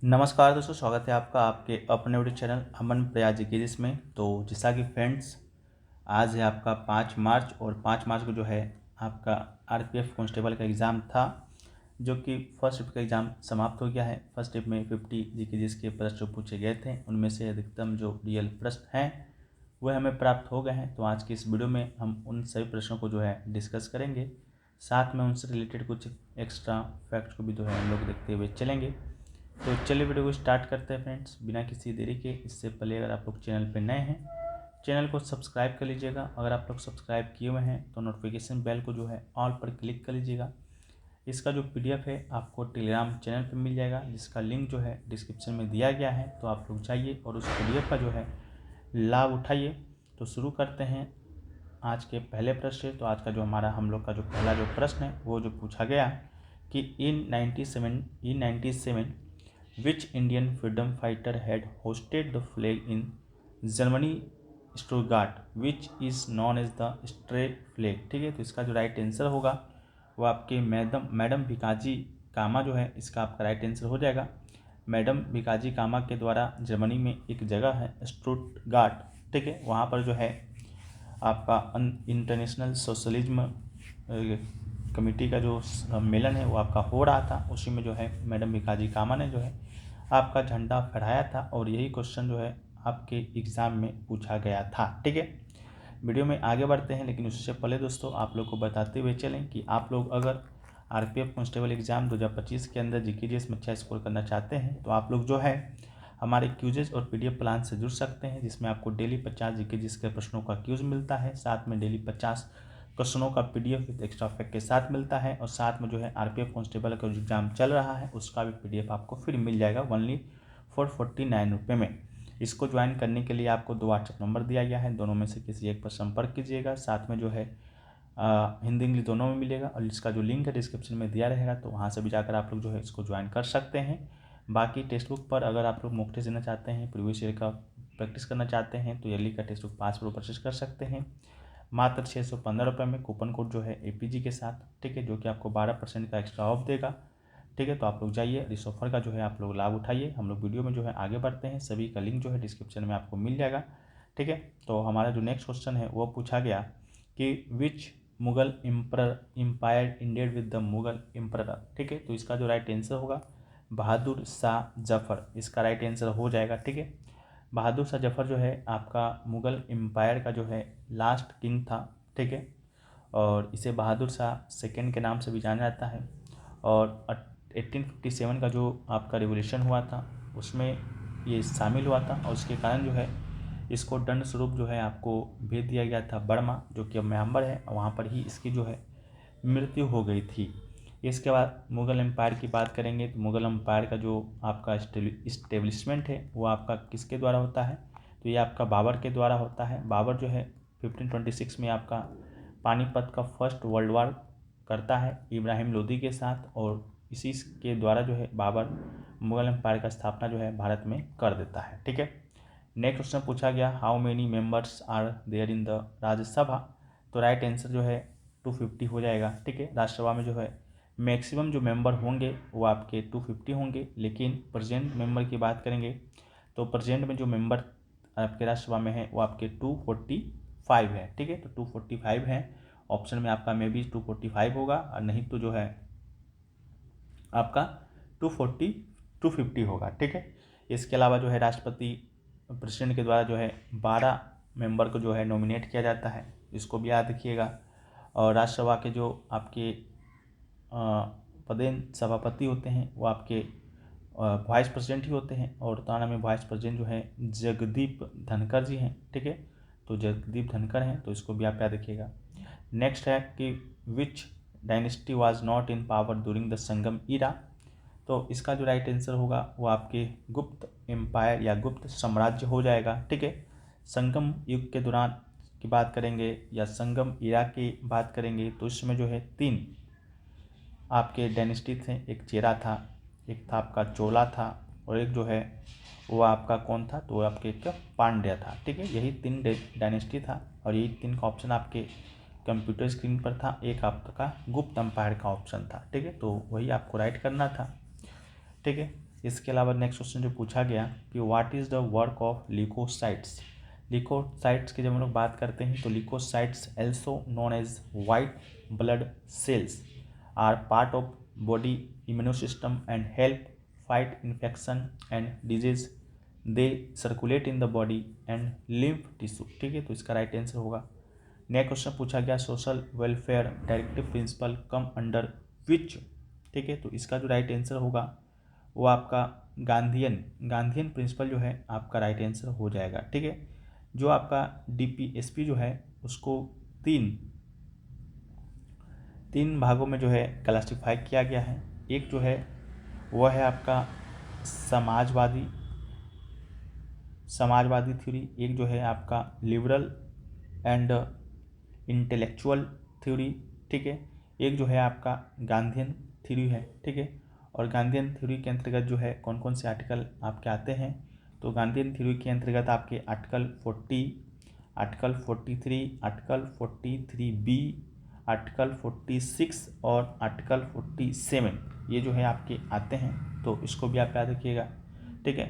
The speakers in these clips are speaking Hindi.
नमस्कार दोस्तों, स्वागत है आपका आपके अपने यूट्यूब चैनल अमन प्रयाग जी में। तो जैसा कि फ्रेंड्स, आज है आपका 5 मार्च और 5 मार्च को जो है आपका आरपीएफ कांस्टेबल का एग्ज़ाम था, जो कि फर्स्ट शिफ्ट का एग्ज़ाम समाप्त हो गया है। फर्स्ट शिफ्ट में 50 जीके के प्रश्न पूछे गए थे, उनमें से अधिकतम जो रियल प्रश्न हैं वह हमें प्राप्त हो गए हैं। तो आज की इस वीडियो में हम उन सभी प्रश्नों को जो है डिस्कस करेंगे, साथ में उनसे रिलेटेड कुछ एक्स्ट्रा फैक्ट्स को भी जो है हम लोग देखते हुए चलेंगे। तो चलिए वीडियो को स्टार्ट करते हैं फ्रेंड्स, बिना किसी देरी के। इससे पहले अगर आप लोग चैनल पर नए हैं, चैनल को सब्सक्राइब कर लीजिएगा। अगर आप लोग सब्सक्राइब किए हुए हैं तो नोटिफिकेशन बेल को जो है ऑल पर क्लिक कर लीजिएगा। इसका जो पीडीएफ है आपको टेलीग्राम चैनल पर मिल जाएगा, जिसका लिंक जो है डिस्क्रिप्शन में दिया गया है। तो आप लोग जाइए और उस पीडीएफ का जो है लाभ उठाइए। तो शुरू करते हैं आज के पहले प्रश्न से। तो आज का जो हम लोग का जो पहला जो प्रश्न है वो जो पूछा गया कि इन 97 which Indian freedom fighter had hosted the flag in Germany Stuttgart which is known as the Stray flag। ठीक है, तो इसका जो राइट आंसर होगा वो आपके मैडम भिकाजी कामा जो है, इसका आपका राइट आंसर हो जाएगा। मैडम भिकाजी कामा के द्वारा जर्मनी में एक जगह है स्टुटगार्ट, ठीक है, वहाँ पर जो है आपका इंटरनेशनल सोशलिज्म कमेटी का जो सम्मेलन है वो आपका हो रहा था। उसी में जो है मैडम भिकाजी कामा ने जो है आपका झंडा फहराया था, और यही क्वेश्चन जो है आपके एग्ज़ाम में पूछा गया था। ठीक है, वीडियो में आगे बढ़ते हैं, लेकिन उससे पहले दोस्तों आप लोग को बताते हुए चलें कि आप लोग अगर आरपीएफ कांस्टेबल एग्ज़ाम 2025 के अंदर जीकेजीएस में अच्छा स्कोर करना चाहते हैं तो आप लोग जो है हमारे क्यूजेज और पीडीएफ प्लान से जुड़ सकते हैं, जिसमें आपको डेली 50 जीकेजीएस के प्रश्नों का क्यूज मिलता है, साथ में डेली 50 क्वेश्चनों का पीडीएफ विद एक्स्ट्रा फैक्ट के साथ मिलता है, और साथ में जो है आरपीएफ कांस्टेबल का जो एग्ज़ाम चल रहा है उसका भी पीडीएफ आपको फिर मिल जाएगा ओनली फॉर 49 रुपये में। इसको ज्वाइन करने के लिए आपको 2 व्हाट्सएप नंबर दिया गया है, दोनों में से किसी एक पर संपर्क कीजिएगा। साथ में जो है हिंदी इंग्लिश दोनों में मिलेगा, और इसका जो लिंक है डिस्क्रिप्शन में दिया रहेगा, तो वहाँ से भी जाकर आप लोग जो है इसको ज्वाइन कर सकते हैं। बाकी टेक्स्ट बुक पर अगर आप लोग मॉक टेस्ट देना चाहते हैं, प्रीवियस ईयर का प्रैक्टिस करना चाहते हैं, तो ईयरली का टेक्स्ट बुक 5 प्रो परचेज कर सकते हैं मात्र 615 रुपये में, कूपन कोड जो है एपीजी के साथ, ठीक है, जो कि आपको 12% का एक्स्ट्रा ऑफ देगा। ठीक है, तो आप लोग जाइए इस ऑफर का जो है आप लोग लाभ उठाइए। हम लोग वीडियो में जो है आगे बढ़ते हैं, सभी का लिंक जो है डिस्क्रिप्शन में आपको मिल जाएगा। ठीक है, तो हमारा जो नेक्स्ट क्वेश्चन है वो पूछा गया कि which Mughal empire ended with the Mughal emperor. ठीक है, तो इसका जो राइट आंसर होगा बहादुर शाह जफर, इसका राइट आंसर हो जाएगा। ठीक है, बहादुर शाह जफर जो है आपका मुगल एम्पायर का जो है लास्ट किंग था। ठीक है, और इसे बहादुर शाह सेकेंड के नाम से भी जाना जाता है। और 1857 का जो आपका रिवोल्यूशन हुआ था उसमें ये शामिल हुआ था, और उसके कारण जो है इसको दंड स्वरूप जो है आपको भेज दिया गया था बर्मा, जो कि अब म्यांमार है, वहाँ पर ही इसकी जो है मृत्यु हो गई थी। इसके बाद मुग़ल एम्पायर की बात करेंगे तो मुग़ल एम्पायर का जो आपका इस्टेब्लिशमेंट है वो आपका किसके द्वारा होता है, तो ये आपका बाबर के द्वारा होता है। बाबर जो है 1526 में आपका पानीपत का फर्स्ट वर्ल्ड वार करता है इब्राहिम लोदी के साथ, और इसी के द्वारा जो है बाबर मुग़ल एम्पायर का स्थापना जो है भारत में कर देता है। ठीक है, नेक्स्ट क्वेश्चन पूछा गया how many members are there in the Rajya Sabha, तो राइट आंसर जो है 250 हो जाएगा। ठीक है, राज्यसभा में जो है मैक्सिमम जो मेंबर होंगे वो आपके 250 होंगे, लेकिन प्रेजेंट मेंबर की बात करेंगे तो प्रेजेंट में जो मेंबर आपके राज्यसभा में है वो आपके 245 है। ठीक है, तो 245 है, ऑप्शन में आपका मे बी 245 होगा, और नहीं तो जो है आपका 250 होगा। ठीक है, इसके अलावा जो है राष्ट्रपति प्रेसिडेंट के द्वारा जो है 12 मेंबर को जो है नॉमिनेट किया जाता है, इसको भी याद रखिएगा। और राज्यसभा के जो आपके पदेन सभापति होते हैं वो आपके वाइस प्रेसिडेंट ही होते हैं, और ताना में वाइस प्रेसिडेंट जो है जगदीप धनखड़ जी हैं। ठीक है, तो जगदीप धनखड़ हैं, तो इसको भी आप याद रखिएगा। नेक्स्ट है कि which dynasty was not in power during the Sangam era, तो इसका जो राइट आंसर होगा वो आपके गुप्त एम्पायर या गुप्त साम्राज्य हो जाएगा। ठीक है, संगम युग के दौरान की बात करेंगे या संगम ईरा की बात करेंगे तो इसमें जो है 3 आपके डायनेस्टी थे, एक चेरा था, एक था आपका चोला था, और एक जो है वो आपका कौन था, तो आपके एक पांड्या था। ठीक है, यही 3 डायनेस्टी था, और यही 3 का ऑप्शन आपके कंप्यूटर स्क्रीन पर था। एक आपका गुप्त एम्पायर का ऑप्शन था। ठीक है, तो वही आपको राइट करना था। ठीक है, इसके अलावा नेक्स्ट क्वेश्चन जो पूछा गया कि what is the work of leucocytes. Leucocytes की जब हम लोग बात करते हैं तो leucocytes also known as white blood cells are part of body immuno system and help fight infection and disease. They circulate in the body and lymph tissue. ठीक है, तो इसका राइट आंसर होगा। नेक्स्ट क्वेश्चन पूछा गया social welfare directive principle come under which. ठीक है, तो इसका जो राइट आंसर होगा वो आपका गांधीयन प्रिंसिपल जो है आपका राइट आंसर हो जाएगा। ठीक है, जो आपका डीपीएसपी जो है उसको तीन भागों में जो है क्लासिफाई किया गया है। एक जो है वह है आपका समाजवादी थ्योरी, एक जो है आपका लिबरल एंड इंटेलेक्चुअल थ्योरी। ठीक है, एक जो है आपका गांधीयन थ्योरी है। ठीक है, और गांधीयन थ्योरी के अंतर्गत जो है कौन कौन से आर्टिकल आपके आते हैं, तो गांधीयन थ्योरी के अंतर्गत आपके article 40, article 43, article 43B, article 46 और आर्टिकल 47 ये जो है आपके आते हैं, तो इसको भी आप याद रखिएगा। ठीक है,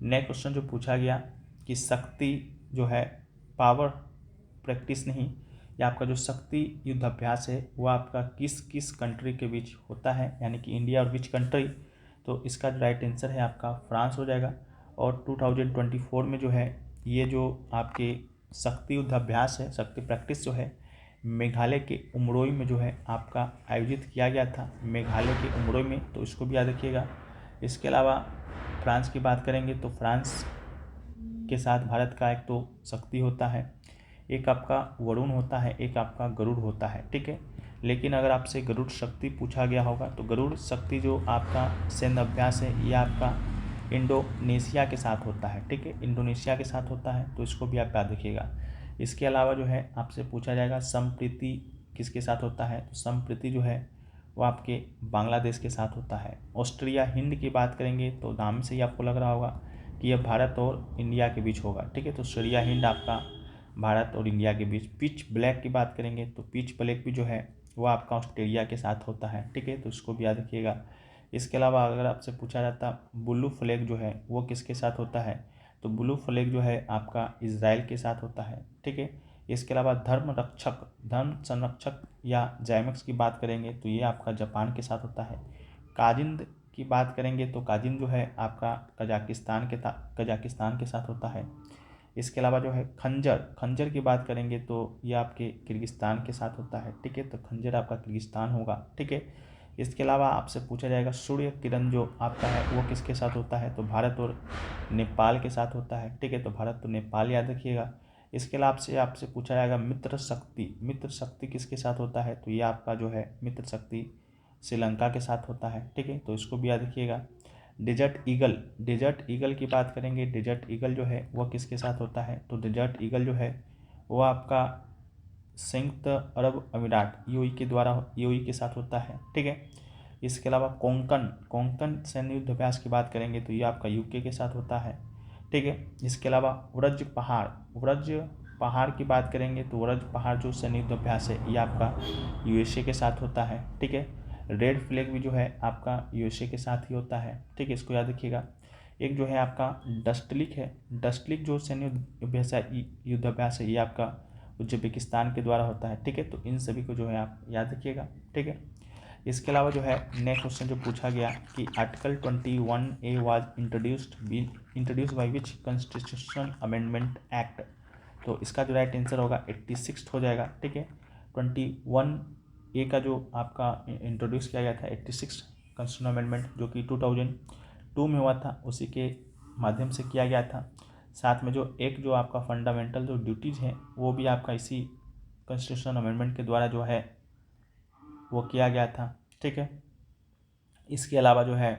नेक्स्ट क्वेश्चन जो पूछा गया कि शक्ति जो है पावर प्रैक्टिस नहीं, या आपका जो शक्ति युद्ध अभ्यास है वो आपका किस किस कंट्री के बीच होता है, यानी कि इंडिया और विच कंट्री। तो इसका जो राइट आंसर है आपका फ्रांस हो जाएगा। और 2024 में जो है ये जो आपके शक्ति युद्ध अभ्यास है, शक्ति प्रैक्टिस जो है मेघालय के उमरोई में जो है आपका आयोजित किया गया था, मेघालय के उमरोई में, तो इसको भी याद रखिएगा। इसके अलावा फ्रांस की बात करेंगे तो फ्रांस के साथ भारत का एक तो शक्ति होता है, एक आपका वरुण होता है, एक आपका गरुड़ होता है। ठीक है, लेकिन अगर आपसे गरुड़ शक्ति पूछा गया होगा तो गरुड़ शक्ति जो आपका सैन्य अभ्यास है ये आपका इंडोनेशिया के साथ होता है। ठीक है, इंडोनेशिया के साथ होता है, तो इसको भी आप याद रखिएगा। इसके अलावा जो है आपसे पूछा जाएगा संप्रीति किसके साथ होता है, तो संप्रीति जो है वो आपके बांग्लादेश के साथ होता है। ऑस्ट्रिया हिंद की बात करेंगे तो नाम से ही आपको लग रहा होगा कि यह भारत और इंडिया के बीच होगा। ठीक है, तो ऑस्ट्रिया हिंद आपका भारत और इंडिया के बीच। पिच ब्लैक की बात करेंगे तो पिच ब्लैक भी जो है वो आपका ऑस्ट्रेलिया के साथ होता है। ठीक है, तो इसको भी याद रखिएगा। इसके अलावा अगर आपसे पूछा जाता ब्लू फ्लैग जो है वो किसके साथ होता है, तो ब्लू फ्लैग जो है आपका इजराइल के साथ होता है। ठीक है, इसके अलावा धर्म संरक्षक या जैमक्स की बात करेंगे तो ये आपका जापान के साथ होता है। काजिंद की बात करेंगे तो काजिंद जो है आपका कजाकिस्तान के साथ होता है। इसके अलावा जो है खंजर की बात करेंगे तो ये आपके किर्गिस्तान के साथ होता है। ठीक है, तो खंजर आपका किर्गिस्तान होगा। ठीक है, इसके अलावा आपसे पूछा जाएगा सूर्य किरण जो आपका है वो किसके साथ होता है, तो भारत और नेपाल के साथ होता है। ठीक है, तो भारत तो नेपाल याद रखिएगा। इसके अलावा आपसे पूछा जाएगा मित्र शक्ति किसके साथ होता है, तो ये आपका जो है मित्र शक्ति श्रीलंका के साथ होता है। ठीक है, तो इसको भी याद रखिएगा। डेजर्ट ईगल की बात करेंगे, डेजर्ट ईगल जो है वह किसके साथ होता है, तो डेजर्ट ईगल जो है वो आपका संयुक्त अरब अमीरात यूएई के साथ होता है। ठीक है, इसके अलावा कोंकण सैन्य युद्ध अभ्यास की बात करेंगे तो ये आपका यूके के साथ होता है। ठीक है, इसके अलावा व्रज पहाड़ की बात करेंगे तो व्रज पहाड़ जो सैन्य युद्ध अभ्यास है ये आपका यूएसए के साथ होता है। ठीक है, रेड फ्लैग भी जो है आपका यूएसए के साथ ही होता है। ठीक है, इसको याद रखिएगा। एक जो है आपका डस्टलिक जो सैन्य युद्ध अभ्यास है ये आपका उज्बेकिस्तान के द्वारा होता है। ठीक है, तो इन सभी को जो है आप याद रखिएगा। ठीक है, इसके अलावा जो है नेक्स्ट क्वेश्चन जो पूछा गया कि article 21A was introduce by which constitution amendment act, तो इसका जो राइट आंसर होगा 86 हो जाएगा। ठीक है, 21A का जो आपका इंट्रोड्यूस किया गया था 86 कॉन्स्टिट्यूशन अमेंडमेंट जो कि 2002 में हुआ था, उसी के माध्यम से किया गया था। साथ में जो एक जो आपका फंडामेंटल जो ड्यूटीज़ हैं वो भी आपका इसी कॉन्स्टिट्यूशन अमेंडमेंट के द्वारा जो है वो किया गया था। ठीक है, इसके अलावा जो है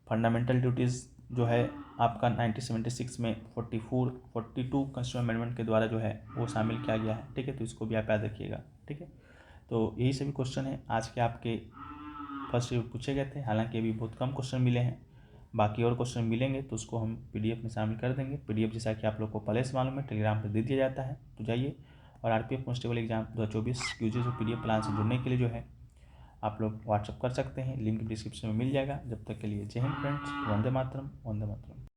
फंडामेंटल ड्यूटीज़ जो है आपका 1976 में 42 कॉन्स्टिट्यूशन अमेंडमेंट के द्वारा जो है वो शामिल किया गया है। ठीक है, तो इसको भी आप याद रखिएगा। ठीक है, तो यही सभी क्वेश्चन हैं आज के आपके फर्स्ट पूछे गए थे। हालांकि अभी बहुत कम क्वेश्चन मिले हैं, बाकी और क्वेश्चन मिलेंगे तो उसको हम पीडीएफ में शामिल कर देंगे। पीडीएफ जैसा कि आप लोग को पहले से मालूम है टेलीग्राम पर दे दिया जाता है, तो जाइए और RPF constable exam 2024 UG PDF plan से जुड़ने के लिए जो है आप लोग व्हाट्सअप कर सकते हैं, लिंक डिस्क्रिप्शन में मिल जाएगा। जब तक के लिए जय हिंद फ्रेंड्स, वंदे मातरम, वंदे मातरम।